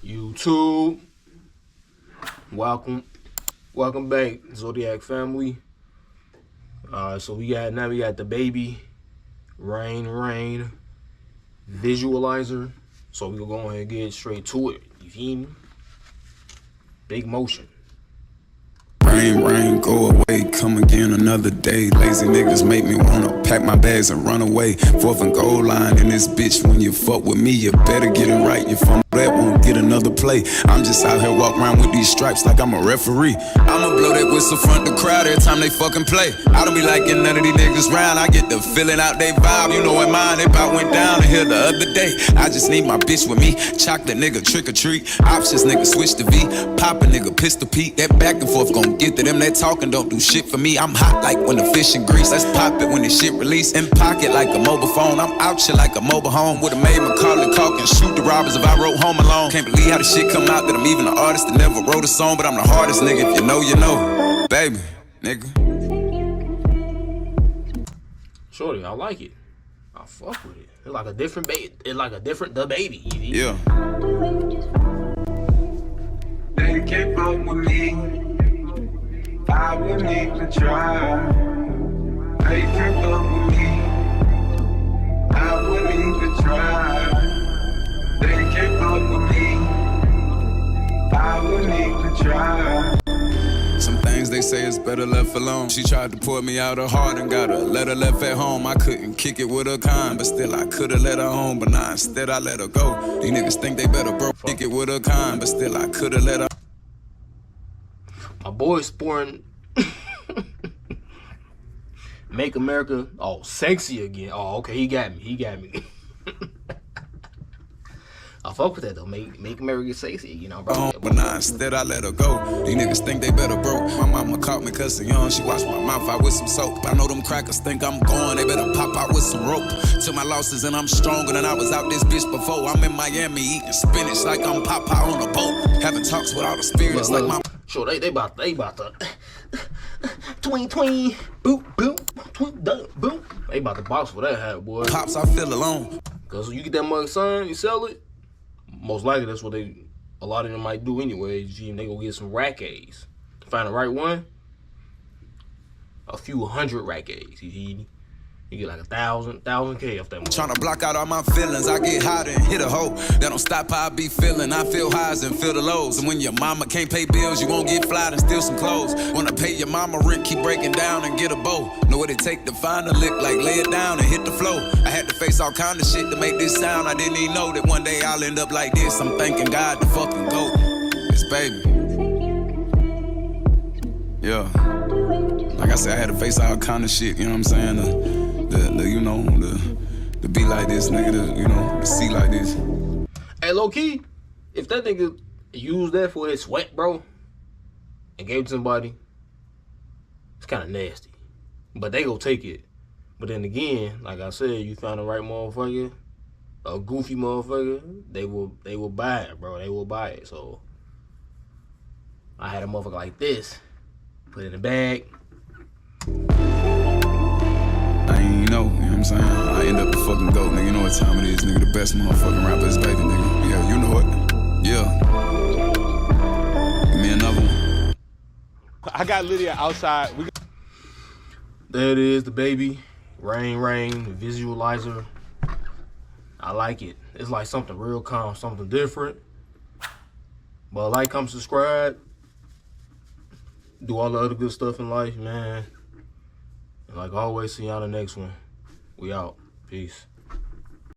YouTube, welcome back, Zodiac family. So we got the baby Rain visualizer. So we gonna go ahead and get straight to it. You feel me? Big motion. Rain, go away, come again another day. Lazy niggas make me wanna pack my bags and run away. Fourth and goal line in this bitch. When you fuck with me, you better get it right. You from that won't get another play. I'm just out here walk around with these stripes like I'm a referee. I'ma blow that whistle front the crowd every time they fucking play. I don't be liking none of these niggas round. I get the feeling out they vibe. You know what mine, it about went down here the other day. I just need my bitch with me. Chocolate nigga trick or treat. Options nigga switch to V. Pop a nigga pistol Pete. That back and forth gon' get to them. That talking don't do shit for me. I'm hot like when the fish in grease. Let's pop it when the shit release. In pocket like a mobile phone. I'm out here like a mobile home. Would've made Macaulay Culkin shoot the robbers if I wrote Home Alone. Can't believe how the shit come out that I'm even an artist that never wrote a song. But I'm the hardest nigga. If you know, you know. Baby, nigga. Shorty, I like it. I fuck with it. It's like a different baby. It's like a different the baby. Yeah. They can't fuck with me. I would need to try. They can't fuck with me. I would need to try. They can't fuck with me. I would need to try. Some things they say is better left alone. She tried to pour me out her heart and got a letter left at home. I couldn't kick it with her kind, but still I could've let her home. But nah, instead I let her go. These niggas think they better kick it with her kind, but still I could've let her. My boy's sporting Make America sexy again. Oh, okay, he got me. I fuck with that though. Make America sexy, you know, bro. But nah, instead I let her go. These niggas think they better broke. My mama caught me cussing young. She washed my mouth out with some soap. I know them crackers think I'm going. They better pop out with some rope. Till my losses and I'm stronger than I was out this bitch before. I'm in Miami eating spinach like I'm Papa on a boat. Having talks with all the spirits like my. Sure, they about to twing, boop, boop. They about to box for that hat, boy. Pops, I feel alone. Cause when you get that mug son, you sell it. Most likely that's what a lot of them might do anyways. They go get some rack A's. Find the right one, a few hundred rack A's. You get like 1,000 K off that one. Tryna block out all my feelings. I get hot and hit a hoe. That don't stop how I be feeling. I feel highs and feel the lows. And when your mama can't pay bills, you won't get fly and steal some clothes. Wanna pay your mama rent, keep breaking down and get a bow. Know what it take to find a lick, like lay it down and hit the flow. I had to face all kind of shit to make this sound. I didn't even know that one day I'll end up like this. I'm thanking God to fucking go. It's baby. Yeah. Like I said, I had to face all kind of shit, you know what I'm saying? The be like this, nigga, the see like this. Hey, low key, if that nigga used that for his sweat, bro, and gave it to somebody, it's kind of nasty. But they go take it. But then again, like I said, you find the right motherfucker, a goofy motherfucker, they will buy it, bro. They will buy it. So I had a motherfucker like this, put it in the bag. I ain't know, you know what I'm saying? I end up a fucking goat, nigga. You know what time it is, nigga. The best motherfucking rapper is baby, nigga. Yeah, you know it. Yeah. Give me another one. I got Lydia outside. There it is, the baby. Rain, visualizer. I like it. It's like something real calm, something different. But like, comment, subscribe. Do all the other good stuff in life, man. And like always, see y'all in the next one. We out. Peace.